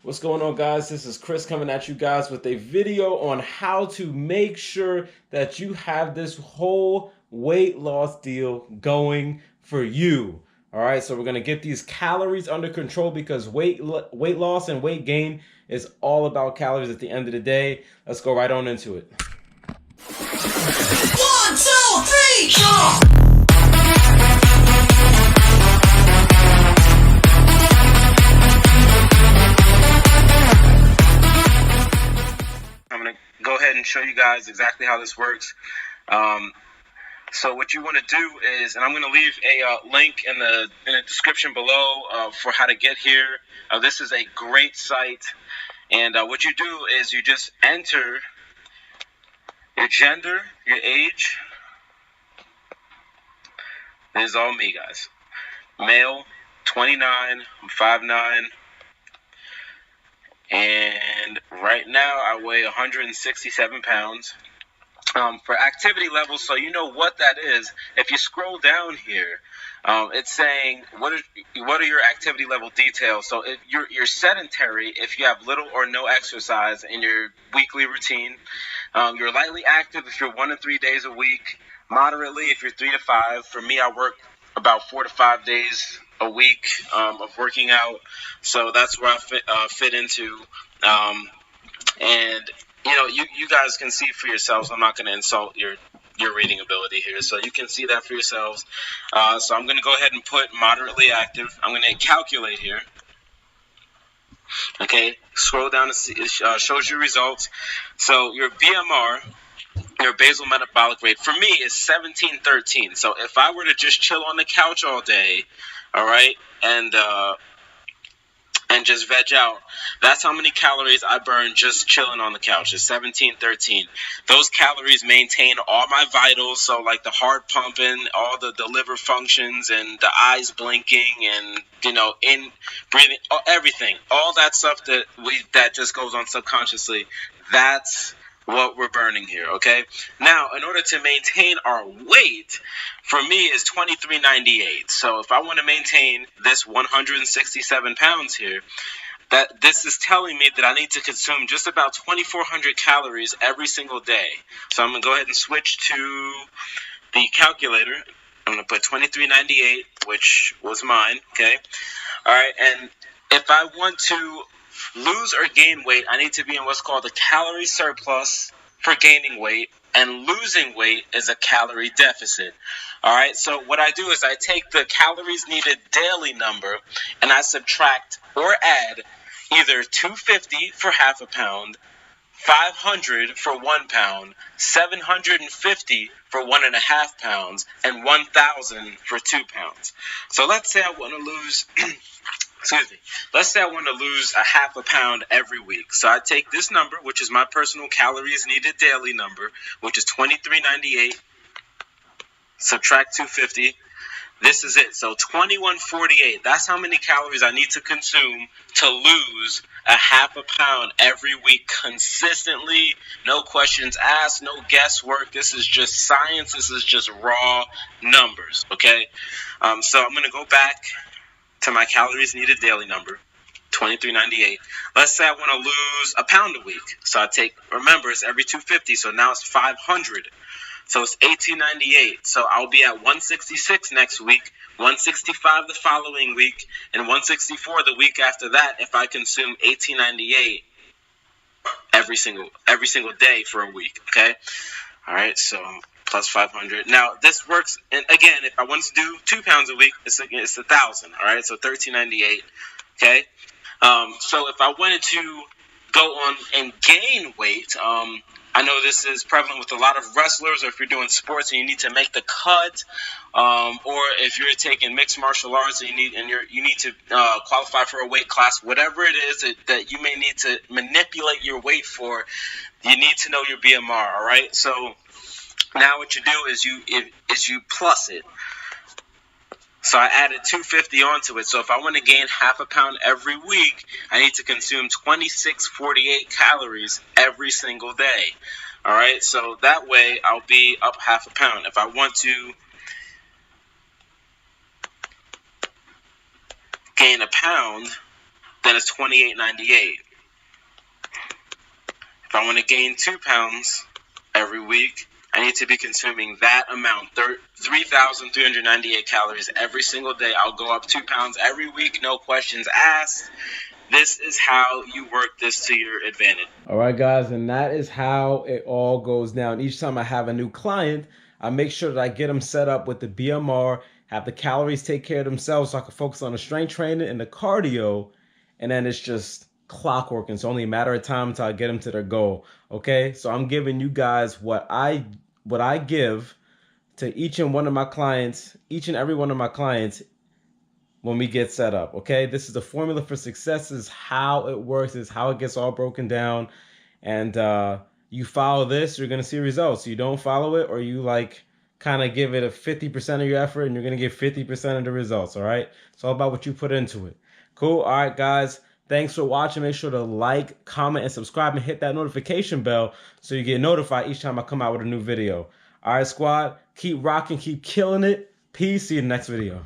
What's going on, guys? This is Chris coming at you guys with a video on how to make sure that you have this whole weight loss deal going for you. All right, so we're going to get these calories under control because weight loss and weight gain is all about calories at the end of the day. Let's go right on into it. 1, 2, 3, jump! Go ahead and show you guys exactly how this works. So what you want to do is, and I'm going to leave a link in the description below for how to get here. This is a great site, and what you do is you just enter your gender, your age. This is all me, guys. Male, 29, I'm 5'9". And right now I weigh 167 pounds. For activity levels, so you know what that is, if you scroll down here, it's saying what are your activity level details. So if you're sedentary, if you have little or no exercise in your weekly routine. You're lightly active if you're 1 to 3 days a week. Moderately if you're 3 to 5. For me, I work about 4 to 5 days a week of working out, so that's where I fit into. And you guys can see for yourselves. I'm not going to insult your reading ability here, so you can see that for yourselves. So I'm going to go ahead and put moderately active. I'm going to calculate here. Okay, scroll down to see, it shows you results. So your BMR, your basal metabolic rate, for me is 1713. So if I were to just chill on the couch all day, all right, and just veg out, that's how many calories I burn just chilling on the couch. It's 1713. Those calories maintain all my vitals, so like the heart pumping, all the liver functions, and the eyes blinking, and in breathing, everything, all that stuff that just goes on subconsciously. That's what we're burning here, okay? Now, in order to maintain our weight, for me is 2398. So if I want to maintain this 167 pounds here, that this is telling me that I need to consume just about 2,400 calories every single day. So I'm going to go ahead and switch to the calculator. I'm going to put 2398, which was mine, okay? All right, and if I want to lose or gain weight, I need to be in what's called a calorie surplus for gaining weight, and losing weight is a calorie deficit. All right, so what I do is I take the calories needed daily number and I subtract or add either 250 for half a pound, 500 for 1 pound, 750 for 1.5 pounds, and 1,000 for 2 pounds. So let's say I want to lose Let's say I want to lose a half a pound every week. So I take this number, which is my personal calories needed daily number, which is 2398, subtract 250. This is it. So 2148. That's how many calories I need to consume to lose a half a pound every week consistently. No questions asked, no guesswork. This is just science. This is just raw numbers, okay? So I'm going to go back to my calories needed daily number, 2398. Let's say I want to lose a pound a week. So I take, remember, it's every 250, so now it's 500. So it's 1898. So I'll be at 166 next week, 165 the following week, and 164 the week after that if I consume 1898 every single day for a week, okay? All right, so plus 500. Now this works, and again, if I want to do 2 pounds a week, it's 1,000. All right, so 1398. Okay. So if I wanted to go on and gain weight, I know this is prevalent with a lot of wrestlers, or if you're doing sports and you need to make the cut, or if you're taking mixed martial arts and you need to qualify for a weight class, whatever it is that you may need to manipulate your weight for, you need to know your BMR. All right, so now what you do is you plus it. So I added 250 onto it. So if I want to gain half a pound every week, I need to consume 2648 calories every single day. All right, so that way I'll be up half a pound. If I want to gain a pound, then it's $28.98. If I want to gain 2 pounds every week, I need to be consuming that amount, 3,398 calories every single day. I'll go up 2 pounds every week, no questions asked. This is how you work this to your advantage. All right, guys, and that is how it all goes down. Each time I have a new client, I make sure that I get them set up with the BMR, have the calories take care of themselves so I can focus on the strength training and the cardio, and then it's just clockwork. It's only a matter of time until I get them to their goal. Okay, so I'm giving you guys what I give to each and one of my clients, each and every one of my clients when we get set up. Okay, this is the formula for success. This is how it works. This is how it gets all broken down. And you follow this, you're gonna see results. You don't follow it, or you like kind of give it a 50% of your effort, and you're gonna get 50% of the results. All right, it's all about what you put into it. Cool. All right, guys. Thanks for watching. Make sure to like, comment, and subscribe, and hit that notification bell so you get notified each time I come out with a new video. All right, squad. Keep rocking. Keep killing it. Peace. See you in the next video.